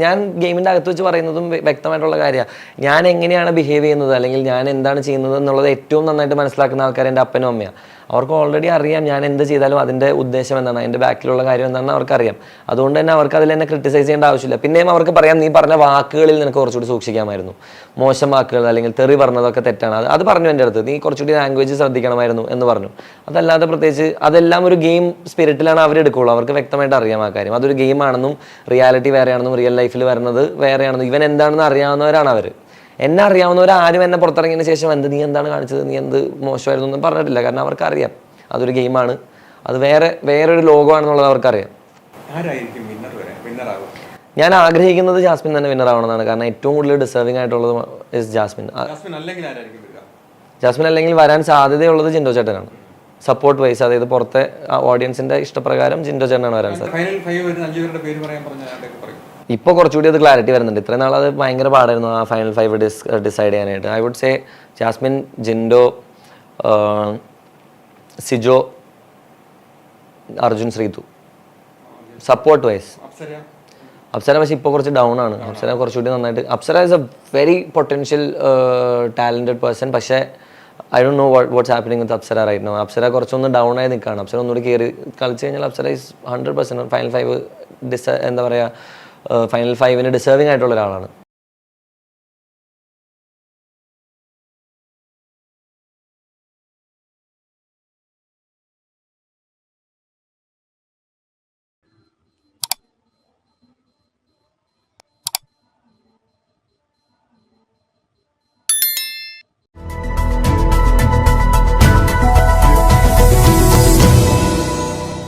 ഞാൻ ഗെയിമിൻ്റെ അകത്ത് വെച്ച് പറയുന്നതും വ്യക്തമായിട്ടുള്ള കാര്യമാണ്. ഞാൻ എങ്ങനെയാണ് ബിഹേവ് ചെയ്യുന്നത് അല്ലെങ്കിൽ ഞാൻ എന്താണ് ചെയ്യുന്നത് എന്നുള്ളത് ഏറ്റവും നന്നായിട്ട് മനസ്സിലാക്കുന്ന ആൾക്കാർ എൻ്റെ അപ്പനും അമ്മയാണ്. അവർക്ക് ഓൾറെഡി അറിയാം ഞാൻ എന്ത് ചെയ്താലും അതിൻ്റെ ഉദ്ദേശം എന്താണ്, അതിൻ്റെ ബാക്കിലുള്ള കാര്യം എന്താണെന്ന് അവർക്കറിയാം. അതുകൊണ്ട് തന്നെ അവർക്ക് അതിൽ എന്നെ ക്രിട്ടിസൈസ് ചെയ്യേണ്ട ആവശ്യമില്ല. പിന്നെയും അവർക്ക് പറയാം, നീ പറഞ്ഞ വാക്കുകളിൽ നിനക്ക് കുറച്ചുകൂടി സൂക്ഷിക്കാമായിരുന്നു, മോശം വാക്കുകൾ അല്ലെങ്കിൽ തെറി പറഞ്ഞതൊക്കെ തെറ്റാണ്, അത് പറഞ്ഞു എൻ്റെ അടുത്ത്, നീ കുറച്ചുകൂടി ലാംഗ്വേജ് ശ്രദ്ധിക്കണമായിരുന്നു എന്ന് പറഞ്ഞു. അതല്ലാതെ പ്രത്യേകിച്ച് അതെല്ലാം ഒരു ഗെയിം സ്പിരിറ്റിലാണ് അവരെടുക്കുള്ളൂ. അവർക്ക് വ്യക്തമായിട്ട് അറിയാം ആ കാര്യം. അതൊരു ഗെയിമാണെന്നും റിയാലിറ്റി വേറെയാണെന്നും റിയൽ ലൈഫിൽ വരുന്നത് വേറെയാണെന്നും ഇവൻ എന്താണെന്ന് അറിയാവുന്നവരാണ് അവർ. എന്നെ അറിയാവുന്നവരാരും എന്നെ പുറത്തിറങ്ങിയതിന് ശേഷം നീ എന്താണ് കാണിച്ചത്, നീ എന്ത് മോശമായിരുന്നു ഒന്നും പറഞ്ഞിട്ടില്ല. കാരണം അവർക്കറിയാം അതൊരു ഗെയിമാണ്, അത് വേറൊരു ലോകമാണെന്നുള്ളത് അവർക്കറിയാം. ഞാൻ ആഗ്രഹിക്കുന്നത് ജാസ്മിൻ തന്നെ വിന്നർ ആവണമെന്നാണ്. കാരണം ഏറ്റവും കൂടുതൽ ഡിസേർവിംഗ് ആയിട്ടുള്ളത് ജാസ്മിൻ. ജാസ്മിൻ അല്ലെങ്കിൽ വരാൻ സാധ്യതയുള്ളത് ജിൻഡോ ചേട്ടനാണ്. സപ്പോർട്ട് വൈസ്, അതായത് പുറത്തെ ഓഡിയൻസിന്റെ ഇഷ്ടപ്രകാരം ജിൻഡോ ചേട്ടനാണ് വരാൻ സാധ്യത. ഇപ്പോൾ കുറച്ചുകൂടി അത് ക്ലാരിറ്റി വരുന്നുണ്ട്. ഇത്രയും നാൾ അത് ഭയങ്കര പാടായിരുന്നു ആ ഫൈനൽ 5 ഡിസൈഡ് ചെയ്യാനായിട്ട്. I would say Jasmin, Jinto, Sijo, Arjun, Srithu. Support wise Apsara പക്ഷേ ഇപ്പോൾ കുറച്ച് ഡൗൺ ആണ്. അപ്സര കുറച്ചുകൂടി നന്നായിട്ട്, Apsara is a very potential talented person. പക്ഷേ I don't know what's happening with Apsara right now. Apsara കുറച്ചൊന്ന് ഡൗൺ ആയി നിൽക്കുകയാണ്. അപ്സര ഒന്നുകൂടി കയറി കളിച്ച് കഴിഞ്ഞാൽ അപ്സര ഈസ് 100% ഫൈനൽ 5 എന്താ പറയുക, ഫൈനൽ 5 ഡിസേർവിംഗ് ആയിട്ടുള്ള ഒരാളാണ്.